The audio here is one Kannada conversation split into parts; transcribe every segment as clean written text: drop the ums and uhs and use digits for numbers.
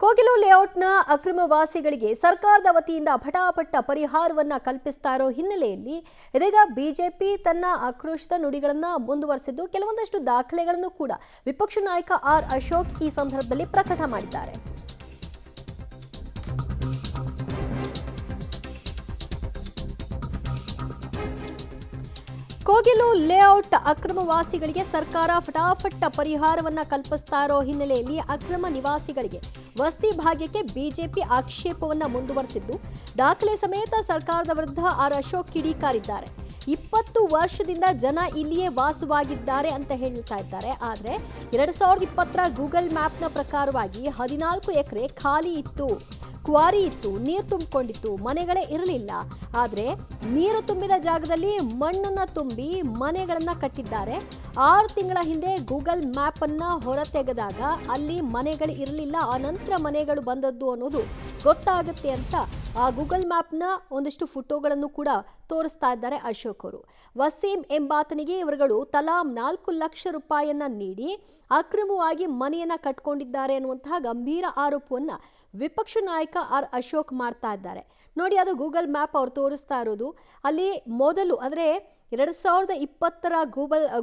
ಕೋಗಿಲು ಲೇಔಟ್ನ ಅಕ್ರಮವಾಸಿಗಳಿಗೆ ಸರ್ಕಾರದ ವತಿಯಿಂದ ಪಟಾಪಟ್ಟ ಪರಿಹಾರವನ್ನ ಕಲ್ಪಿಸ್ತಾ ಇರೋ ಹಿನ್ನೆಲೆಯಲ್ಲಿ ಇದೀಗ ಬಿಜೆಪಿ ತನ್ನ ಆಕ್ರೋಶದ ನುಡಿಗಳನ್ನು ಮುಂದುವರೆಸಿದ್ದು ಕೆಲವೊಂದಷ್ಟು ದಾಖಲೆಗಳನ್ನು ಕೂಡ ವಿಪಕ್ಷ ನಾಯಕ ಆರ್ ಅಶೋಕ್ ಈ ಸಂದರ್ಭದಲ್ಲಿ ಪ್ರಕಟ ಮಾಡಿದ್ದಾರೆ. ಕೋಗಿಲು ಲೇಔಟ್ ಅಕ್ರಮವಾಸಿಗಳಿಗೆ ಸರ್ಕಾರ ಫಟಾಫಟ್ ಪರಿಹಾರವನ್ನ ಕಲ್ಪಿಸ್ತಾ ಇರೋ ಹಿನ್ನೆಲೆಯಲ್ಲಿ ಅಕ್ರಮ ನಿವಾಸಿಗಳಿಗೆ ವಸತಿ ಭಾಗ್ಯಕ್ಕೆ ಬಿಜೆಪಿ ಆಕ್ಷೇಪವನ್ನ ಮುಂದುವರೆಸಿದ್ದು ದಾಖಲೆ ಸಮೇತ ಸರ್ಕಾರದ ವಿರುದ್ಧ ಆರ್ ಅಶೋಕ್ ಕಿಡಿಕಾರಿದ್ದಾರೆ. 20 ವರ್ಷದಿಂದ ಜನ ಇಲ್ಲಿಯೇ ವಾಸವಾಗಿದ್ದಾರೆ ಅಂತ ಹೇಳ್ತಾ ಇದ್ದಾರೆ. ಆದರೆ 2020ರ ಗೂಗಲ್ ಮ್ಯಾಪ್ನ ಪ್ರಕಾರವಾಗಿ 14 ಎಕರೆ ಖಾಲಿ ಇತ್ತು, ಕ್ವಾರಿ ಇತ್ತು, ನೀರು ತುಂಬಿಕೊಂಡಿತ್ತು, ಮನೆಗಳೇ ಇರಲಿಲ್ಲ. ಆದರೆ ನೀರು ತುಂಬಿದ ಜಾಗದಲ್ಲಿ ಮಣ್ಣನ್ನು ತುಂಬಿ ಮನೆಗಳನ್ನ ಕಟ್ಟಿದ್ದಾರೆ. 6 ತಿಂಗಳ ಹಿಂದೆ ಗೂಗಲ್ ಮ್ಯಾಪ್ ಅನ್ನ ಹೊರತೆಗೆದಾಗ ಅಲ್ಲಿ ಮನೆಗಳು ಇರಲಿಲ್ಲ, ಆ ನಂತರ ಮನೆಗಳು ಬಂದದ್ದು ಅನ್ನೋದು ಗೊತ್ತಾಗುತ್ತೆ ಅಂತ ಆ ಗೂಗಲ್ ಮ್ಯಾಪ್ನ ಒಂದಿಷ್ಟು ಫೋಟೋಗಳನ್ನು ಕೂಡ ತೋರಿಸ್ತಾ ಇದ್ದಾರೆ ಅಶೋಕ್ ಅವರು. ವಸೀಂ ಎಂಬಾತನಿಗೆ ಇವರುಗಳು ತಲಾ 4 ಲಕ್ಷ ರೂಪಾಯಿಯನ್ನ ನೀಡಿ ಅಕ್ರಮವಾಗಿ ಮನೆಯನ್ನ ಕಟ್ಕೊಂಡಿದ್ದಾರೆ ಅನ್ನುವಂತಹ ಗಂಭೀರ ಆರೋಪವನ್ನ ವಿಪಕ್ಷ ನಾಯಕ ಆರ್ ಅಶೋಕ್ ಮಾಡ್ತಾ ಇದ್ದಾರೆ. ನೋಡಿ, ಅದು ಗೂಗಲ್ ಮ್ಯಾಪ್ ಅವ್ರು ತೋರಿಸ್ತಾ ಇರೋದು. ಅಲ್ಲಿ ಮೊದಲು ಅಂದರೆ 2020ರ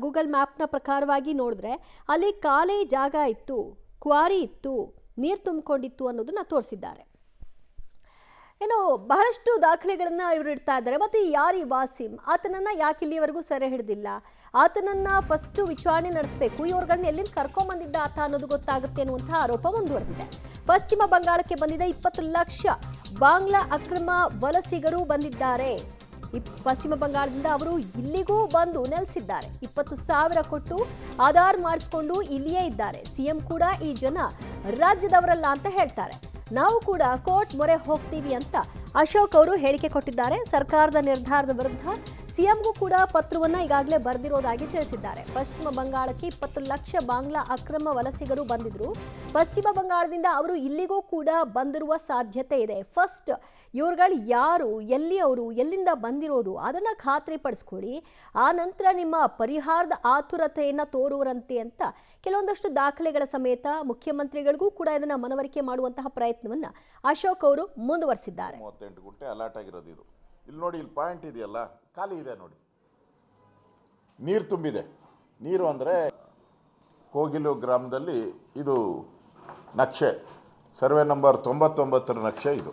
ಗೂಗಲ್ ಮ್ಯಾಪ್ನ ಪ್ರಕಾರವಾಗಿ ನೋಡಿದ್ರೆ ಅಲ್ಲಿ ಖಾಲಿ ಜಾಗ ಇತ್ತು, ಕ್ವಾರಿ ಇತ್ತು, ನೀರು ತುಂಬಿಕೊಂಡಿತ್ತು ಅನ್ನೋದನ್ನ ತೋರಿಸಿದ್ದಾರೆ. ಏನು ಬಹಳಷ್ಟು ದಾಖಲೆಗಳನ್ನ ಇವರು ಇಡ್ತಾ ಇದ್ದಾರೆ. ಮತ್ತು ಯಾರು ಈ ವಾಸಿಂ, ಆತನನ್ನ ಯಾಕೆ ಇಲ್ಲಿವರೆಗೂ ಸೆರೆ ಹಿಡಿದಿಲ್ಲ, ಆತನನ್ನ ಫಸ್ಟ್ ವಿಚಾರಣೆ ನಡೆಸಬೇಕು, ಇವ್ರುಗಳನ್ನ ಎಲ್ಲಿಂದ ಕರ್ಕೊಂಡ್ಬಂದಿದ್ದ ಆತ ಅನ್ನೋದು ಗೊತ್ತಾಗುತ್ತೆ ಅನ್ನುವಂತಹ ಆರೋಪ ಮುಂದುವರೆದಿದೆ. ಪಶ್ಚಿಮ ಬಂಗಾಳಕ್ಕೆ ಬಂದಿದ್ದ 20 ಲಕ್ಷ ಬಾಂಗ್ಲಾ ಅಕ್ರಮ ವಲಸಿಗರು ಬಂದಿದ್ದಾರೆ. ಪಶ್ಚಿಮ ಬಂಗಾಳದಿಂದ ಅವರು ಇಲ್ಲಿಗೂ ಬಂದು ನೆಲೆಸಿದ್ದಾರೆ. 20,000 ಕೊಟ್ಟು ಆಧಾರ್ ಮಾಡಿಸ್ಕೊಂಡು ಇಲ್ಲಿಯೇ ಇದ್ದಾರೆ. ಸಿಎಂ ಕೂಡ ಈ ಜನ ರಾಜ್ಯದವರಲ್ಲ ಅಂತ ಹೇಳ್ತಾರೆ. ನಾವು ಕೂಡ ಕೋರ್ಟ್ ಮೊರೆ ಹೋಗ್ತೀವಿ ಅಂತ ಅಶೋಕ್ ಅವರು ಹೇಳಿಕೆ ಕೊಟ್ಟಿದ್ದಾರೆ. ಸರ್ಕಾರದ ನಿರ್ಧಾರದ ವಿರುದ್ಧ ಸಿಎಂಗೂ ಕೂಡ ಪತ್ರವನ್ನ ಈಗಾಗಲೇ ಬರೆದಿರೋದಾಗಿ ತಿಳಿಸಿದ್ದಾರೆ. ಪಶ್ಚಿಮ ಬಂಗಾಳಕ್ಕೆ 20 ಲಕ್ಷ ಬಾಂಗ್ಲಾ ಅಕ್ರಮ ವಲಸಿಗರು ಬಂದಿದ್ರು. ಪಶ್ಚಿಮ ಬಂಗಾಳದಿಂದ ಅವರು ಇಲ್ಲಿಗೂ ಕೂಡ ಬಂದಿರುವ ಸಾಧ್ಯತೆ ಇದೆ. ಫಸ್ಟ್ ಇವ್ರುಗಳು ಯಾರು, ಎಲ್ಲಿ ಅವರು, ಎಲ್ಲಿಂದ ಬಂದಿರೋದು ಅದನ್ನ ಖಾತ್ರಿಪಡಿಸ್ಕೊಳ್ಳಿ, ಆ ನಂತರ ನಿಮ್ಮ ಪರಿಹಾರದ ಆತುರತೆಯನ್ನ ತೋರುವರಂತೆ ಅಂತ ಕೆಲವೊಂದಷ್ಟು ದಾಖಲೆಗಳ ಸಮೇತ ಮುಖ್ಯಮಂತ್ರಿಗಳಿಗೂ ಕೂಡ ಇದನ್ನ ಮನವರಿಕೆ ಮಾಡುವಂತಹ ಪ್ರಯತ್ನವನ್ನ ಅಶೋಕ್ ಅವರು ಮುಂದುವರೆಸಿದ್ದಾರೆ. 38 ಗುಂಟೆ ಅಲಾಟ್ ಆಗಿರೋದು ಇದು. ಇಲ್ಲಿ ನೋಡಿ, ಇಲ್ಲಿ ಪಾಯಿಂಟ್ ಇದೆಯಲ್ಲ, ಖಾಲಿ ಇದೆ ನೋಡಿ, ನೀರು ತುಂಬಿದೆ. ನೀರು ಅಂದರೆ ಕೋಗಿಲು ಗ್ರಾಮದಲ್ಲಿ ಇದು ನಕ್ಷೆ, ಸರ್ವೆ ನಂಬರ್ 99ರ ನಕ್ಷೆ ಇದು.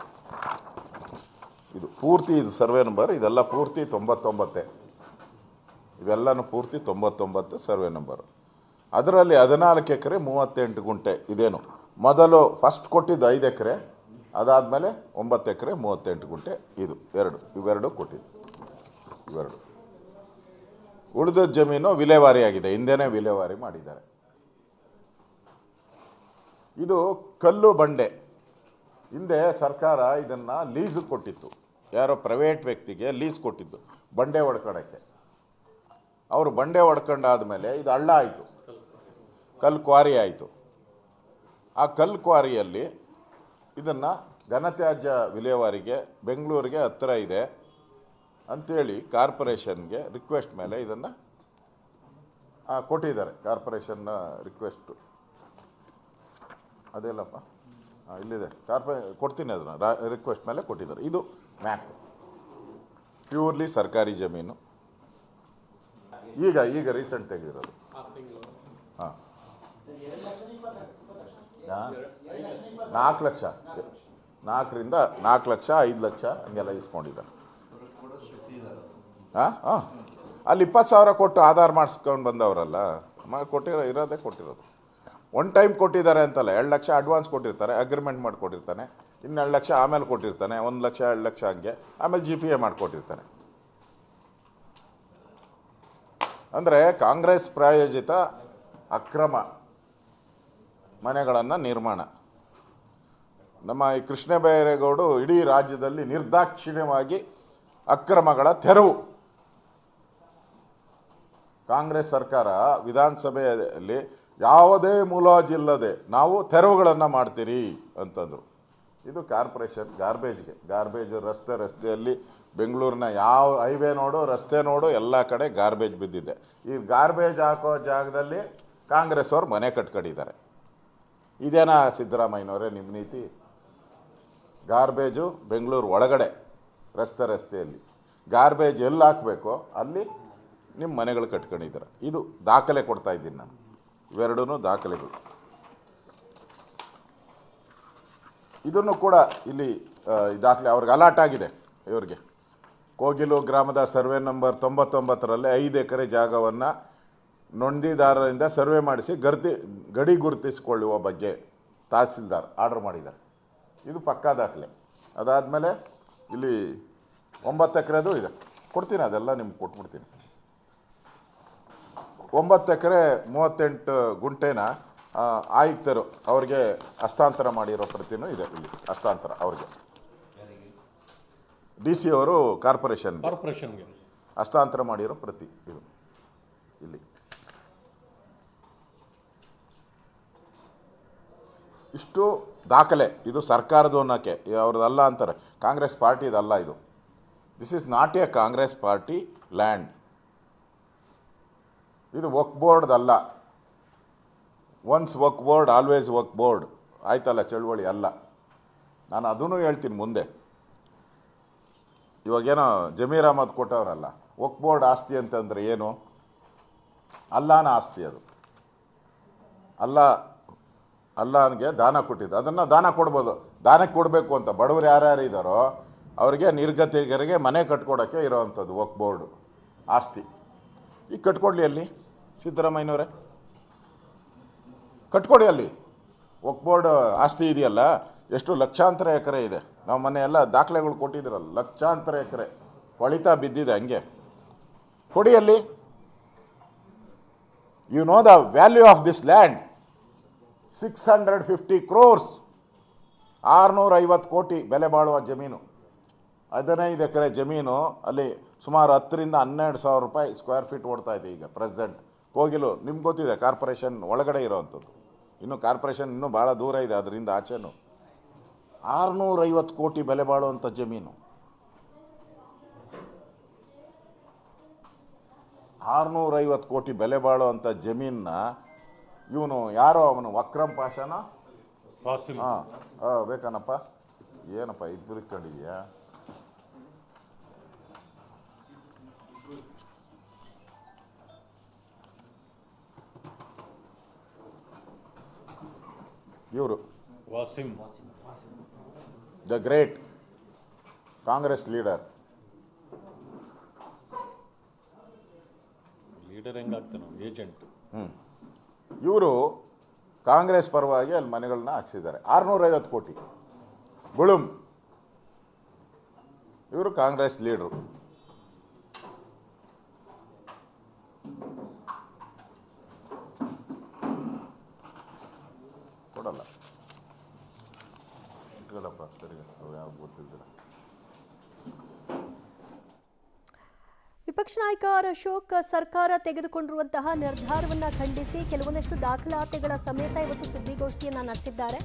ಇದು ಪೂರ್ತಿ ಇದು ಸರ್ವೆ ನಂಬರ್, ಇದೆಲ್ಲ ಪೂರ್ತಿ 99, ಇವೆಲ್ಲನೂ ಪೂರ್ತಿ 99 ಸರ್ವೆ ನಂಬರು. ಅದರಲ್ಲಿ 14 ಎಕರೆ 38 ಗುಂಟೆ ಇದೇನು ಮೊದಲು ಫಸ್ಟ್ ಕೊಟ್ಟಿದ್ದು 5 ಎಕರೆ, ಅದಾದಮೇಲೆ 9 ಎಕರೆ 38 ಗುಂಟೆ ಇದು ಇವೆರಡು ಕೊಟ್ಟಿದ್ದು. ಇವೆರಡು ಉಳಿದ ಜಮೀನು ವಿಲೇವಾರಿ ಆಗಿದೆ, ಹಿಂದೆನೇ ವಿಲೇವಾರಿ ಮಾಡಿದ್ದಾರೆ. ಇದು ಕಲ್ಲು ಬಂಡೆ. ಹಿಂದೆ ಸರ್ಕಾರ ಇದನ್ನು ಲೀಸ್ ಕೊಟ್ಟಿತ್ತು, ಯಾರೋ ಪ್ರೈವೇಟ್ ವ್ಯಕ್ತಿಗೆ ಲೀಸ್ ಕೊಟ್ಟಿದ್ದು ಬಂಡೆ ಹೊಡ್ಕೊಳ್ಳೋಕ್ಕೆ. ಅವರು ಬಂಡೆ ಹೊಡ್ಕೊಂಡಾದ್ಮೇಲೆ ಇದು ಹಳ್ಳ ಆಯಿತು, ಕಲ್ಲು ಕ್ವಾರಿ ಆಯಿತು. ಆ ಕಲ್ಲು ಕ್ವಾರಿಯಲ್ಲಿ ಇದನ್ನು ಘನತ್ಯಾಜ್ಯ ವಿಲೇವಾರಿಗೆ ಬೆಂಗಳೂರಿಗೆ ಹತ್ತಿರ ಇದೆ ಅಂಥೇಳಿ ಕಾರ್ಪೊರೇಷನ್ಗೆ ರಿಕ್ವೆಸ್ಟ್ ಮೇಲೆ ಇದನ್ನು ಕೊಟ್ಟಿದ್ದಾರೆ. ಕಾರ್ಪೊರೇಷನ್ನ ರಿಕ್ವೆಸ್ಟು ಅದೇಲಪ್ಪ ಇಲ್ಲಿದೆ, ಕೊಡ್ತೀನಿ ಅದನ್ನು ರಿಕ್ವೆಸ್ಟ್ ಮೇಲೆ ಕೊಟ್ಟಿದ್ದಾರೆ. ಇದು ಮ್ಯಾಪ್, ಪ್ಯೂರ್ಲಿ ಸರ್ಕಾರಿ ಜಮೀನು. ಈಗ ರೀಸೆಂಟ್ ತೆಗೆದಿರೋದು. ಹಾಂ, 4 ಲಕ್ಷ, 4ರಿಂದ 4 ಲಕ್ಷ 5 ಲಕ್ಷ ಹಂಗೆಲ್ಲ ಇಸ್ಕೊಂಡಿದ್ದಾರೆ. ಹಾಂ, ಅಲ್ಲಿ 20,000 ಕೊಟ್ಟು ಆಧಾರ್ ಮಾಡಿಸ್ಕೊಂಡು ಬಂದವರಲ್ಲ, ಇರೋದೇ ಕೊಟ್ಟಿರೋದು. ಒನ್ ಟೈಮ್ ಕೊಟ್ಟಿದ್ದಾರೆ ಅಂತಲ್ಲ, 2 ಲಕ್ಷ ಅಡ್ವಾನ್ಸ್ ಕೊಟ್ಟಿರ್ತಾರೆ, ಅಗ್ರಿಮೆಂಟ್ ಮಾಡಿಕೊಟ್ಟಿರ್ತಾನೆ, ಇನ್ನು 2 ಲಕ್ಷ ಆಮೇಲೆ ಕೊಟ್ಟಿರ್ತಾನೆ, 1 ಲಕ್ಷ 2 ಲಕ್ಷ ಹಂಗೆ, ಆಮೇಲೆ GPA ಮಾಡಿಕೊಟ್ಟಿರ್ತಾನೆ. ಅಂದರೆ ಕಾಂಗ್ರೆಸ್ ಪ್ರಾಯೋಜಿತ ಅಕ್ರಮ ಮನೆಗಳನ್ನು ನಿರ್ಮಾಣ. ನಮ್ಮ ಈ ಕೃಷ್ಣ ಬೈರೇಗೌಡರು ಇಡೀ ರಾಜ್ಯದಲ್ಲಿ ನಿರ್ದಾಕ್ಷಿಣ್ಯವಾಗಿ ಅಕ್ರಮಗಳ ತೆರವು. ಕಾಂಗ್ರೆಸ್ ಸರ್ಕಾರ ವಿಧಾನಸಭೆಯಲ್ಲಿ ಯಾವುದೇ ಮುಲಾಜಿಲ್ಲದೆ ನಾವು ತೆರವುಗಳನ್ನು ಮಾಡ್ತೀರಿ ಅಂತಂದರು. ಇದು ಕಾರ್ಪೊರೇಷನ್ ಗಾರ್ಬೇಜ್ ರಸ್ತೆಯಲ್ಲಿ ಬೆಂಗಳೂರಿನ ಯಾವ ಹೈವೇ ನೋಡು, ರಸ್ತೆ ನೋಡು, ಎಲ್ಲ ಕಡೆ ಗಾರ್ಬೇಜ್ ಬಿದ್ದಿದೆ. ಈ ಗಾರ್ಬೇಜ್ ಹಾಕೋ ಜಾಗದಲ್ಲಿ ಕಾಂಗ್ರೆಸ್ ಅವ್ರು ಮನೆ ಕಟ್ಕೊಂಡಿದ್ದಾರೆ. ಇದೇನಾ ಸಿದ್ದರಾಮಯ್ಯನವರೇ ನಿಮ್ಮ ನೀತಿ? ಗಾರ್ಬೇಜು ಬೆಂಗಳೂರು ಒಳಗಡೆ ರಸ್ತೆಯಲ್ಲಿ ಗಾರ್ಬೇಜ್ ಎಲ್ಲಿ ಹಾಕಬೇಕೋ ಅಲ್ಲಿ ನಿಮ್ಮ ಮನೆಗಳು ಕಟ್ಕೊಂಡಿದ್ದೀರ. ಇದು ದಾಖಲೆ ಕೊಡ್ತಾ ಇದ್ದೀನಿ ನಾನು, ಇವೆರಡೂ ದಾಖಲೆಗಳು. ಇದನ್ನು ಕೂಡ ಇಲ್ಲಿ ದಾಖಲೆ ಅವ್ರಿಗೆ ಅಲಾಟ್ ಆಗಿದೆ. ಇವ್ರಿಗೆ ಕೋಗಿಲು ಗ್ರಾಮದ ಸರ್ವೆ ನಂಬರ್ 99ರಲ್ಲಿ 5 ಎಕರೆ ಜಾಗವನ್ನು ನೋಂದಿದಾರರಿಂದ ಸರ್ವೆ ಮಾಡಿಸಿ ಗಡಿ ಗುರುತಿಸಿಕೊಳ್ಳುವ ಬಗ್ಗೆ ತಹಸೀಲ್ದಾರ್ ಆರ್ಡರ್ ಮಾಡಿದ್ದಾರೆ. ಇದು ಪಕ್ಕಾ ದಾಖಲೆ. ಅದಾದಮೇಲೆ ಇಲ್ಲಿ 9 ಎಕರೆದು ಇದೆ, ಕೊಡ್ತೀನಿ, ಅದೆಲ್ಲ ನಿಮ್ಗೆ ಕೊಟ್ಬಿಡ್ತೀನಿ. 9 ಎಕರೆ 38 ಗುಂಟೆನ ಆಯುಕ್ತರು ಅವ್ರಿಗೆ ಹಸ್ತಾಂತರ ಮಾಡಿರೋ ಪ್ರತಿನೂ ಇದೆ ಇಲ್ಲಿ. ಹಸ್ತಾಂತರ ಅವ್ರಿಗೆ DC ಅವರು ಕಾರ್ಪೊರೇಷನ್ಗೆ ಹಸ್ತಾಂತರ ಮಾಡಿರೋ ಪ್ರತಿ ಇದು ಇಲ್ಲಿ. ಇಷ್ಟು ದಾಖಲೆ. ಇದು ಸರ್ಕಾರದ್ದು ಅನ್ನೋಕ್ಕೆ ಅವ್ರದ್ದಲ್ಲ ಅಂತಾರೆ, ಕಾಂಗ್ರೆಸ್ ಪಾರ್ಟಿದಲ್ಲ ಇದು. This is not A Congress party land. ಇದು ವಕ್ಫ್ ಬೋರ್ಡ್ದಲ್ಲ. ಒನ್ಸ್ ವಕ್ಫ್ ಬೋರ್ಡ್ ಆಲ್ವೇಸ್ ವಕ್ಫ್ ಬೋರ್ಡ್ ಆಯ್ತಲ್ಲ, ಚಳುವಳಿ ಅಲ್ಲ. ನಾನು ಅದನ್ನು ಹೇಳ್ತೀನಿ ಮುಂದೆ. ಇವಾಗೇನೋ ಜಮೀರ್ ಅಹಮದ್ ಕೊಟ್ಟವರಲ್ಲ, ವಕ್ಫ್ ಬೋರ್ಡ್ ಆಸ್ತಿ ಅಂತಂದರೆ ಏನು? ಅಲ್ಲಾನ ಆಸ್ತಿ ಅದು. ಅಲ್ಲಾನಿಗೆ ದಾನ ಕೊಟ್ಟಿದ್ದು, ಅದನ್ನು ದಾನ ಕೊಡ್ಬೋದು. ದಾನಕ್ಕೆ ಕೊಡಬೇಕು ಅಂತ ಬಡವರು ಯಾರ್ಯಾರು ಇದ್ದಾರೋ ಅವರಿಗೆ ನಿರ್ಗತಿಕರಿಗೆ ಮನೆ ಕಟ್ಕೊಡೋಕ್ಕೆ ಇರೋವಂಥದ್ದು ವಕ್ಫ್ ಬೋರ್ಡು ಆಸ್ತಿ. ಈಗ ಕಟ್ಕೊಡ್ಲಿ ಅಲ್ಲಿ ಸಿದ್ದರಾಮಯ್ಯನವರೇ, ಕಟ್ಕೊಡಿ ಅಲ್ಲಿ. ವಕ್ಫ್ ಬೋರ್ಡ್ ಆಸ್ತಿ ಇದೆಯಲ್ಲ, ಎಷ್ಟು ಲಕ್ಷಾಂತರ ಎಕರೆ ಇದೆ. ನಾವು ಮೊನ್ನೆ ಎಲ್ಲ ದಾಖಲೆಗಳು ಕೊಟ್ಟಿದ್ದೀರಲ್ಲ, ಲಕ್ಷಾಂತರ ಎಕರೆ ಹೊಳಿತಾ ಬಿದ್ದಿದೆ, ಹಂಗೆ ಕೊಡಿ ಅಲ್ಲಿ. You know the value of this land, 650 crores, 650 ಕೋಟಿ ಬೆಲೆ ಬಾಳುವ ಜಮೀನು. 15 ಎಕರೆ ಜಮೀನು ಅಲ್ಲಿ ಸುಮಾರು 10,000 to 12,000 ರೂಪಾಯಿ ಸ್ಕ್ವೇರ್ ಫೀಟ್ ಓಡ್ತಾ ಇದೆ ಈಗ ಪ್ರೆಸೆಂಟ್. ಕೋಗಿಲು ನಿಮ್ಗೆ ಗೊತ್ತಿದೆ, ಕಾರ್ಪೊರೇಷನ್ ಒಳಗಡೆ ಇರೋವಂಥದ್ದು. ಇನ್ನು ಕಾರ್ಪೊರೇಷನ್ ಇನ್ನೂ ಭಾಳ ದೂರ ಇದೆ ಅದರಿಂದ ಆಚೆನೂ. 650 ಕೋಟಿ ಬೆಲೆ ಬಾಳುವಂಥ ಜಮೀನು, 650 ಕೋಟಿ ಬೆಲೆ ಬಾಳುವಂಥ ಜಮೀನನ್ನ ಇವನು ಯಾರೋ ಅವನು ವಕ್ರಂ ಪಾಷಾನ ಬೇಕನಪ್ಪ, ಏನಪ್ಪ ಇಬ್ಬರು ಕಂಡಿದ್ಯಾ? ಇವರು Wasim, the great Congress leader ಹೆಂಗಾಗ್ತಾನೆ ಏಜೆಂಟ್. ಇವರು ಕಾಂಗ್ರೆಸ್ ಪರವಾಗಿ ಅಲ್ಲಿ ಮನೆಗಳನ್ನ ಹಾಕ್ಸಿದ್ದಾರೆ. 650 ಕೋಟಿ ಗುಳುಂ. ಇವರು ಕಾಂಗ್ರೆಸ್ ಲೀಡರು. ಕೊಡಲ್ಲ, ಇಟ್ಕೊಳ್ಳಪ್ಪ, ಸರಿ, ಯಾವ ಗೊತ್ತಿದ್ದೀರ. ವಿಪಕ್ಷ ನಾಯಕ ಆರ್ ಅಶೋಕ್ ಸರ್ಕಾರ ತೆಗೆದುಕೊಂಡಿರುವಂತಹ ನಿರ್ಧಾರವನ್ನ ಖಂಡಿಸಿ ಕೆಲವೊಂದಷ್ಟು ದಾಖಲಾತಿಗಳ ಸಮೇತ ಇವತ್ತು ಸುದ್ದಿಗೋಷ್ಠಿಯನ್ನ ನಡೆಸಿದ್ದಾರೆ.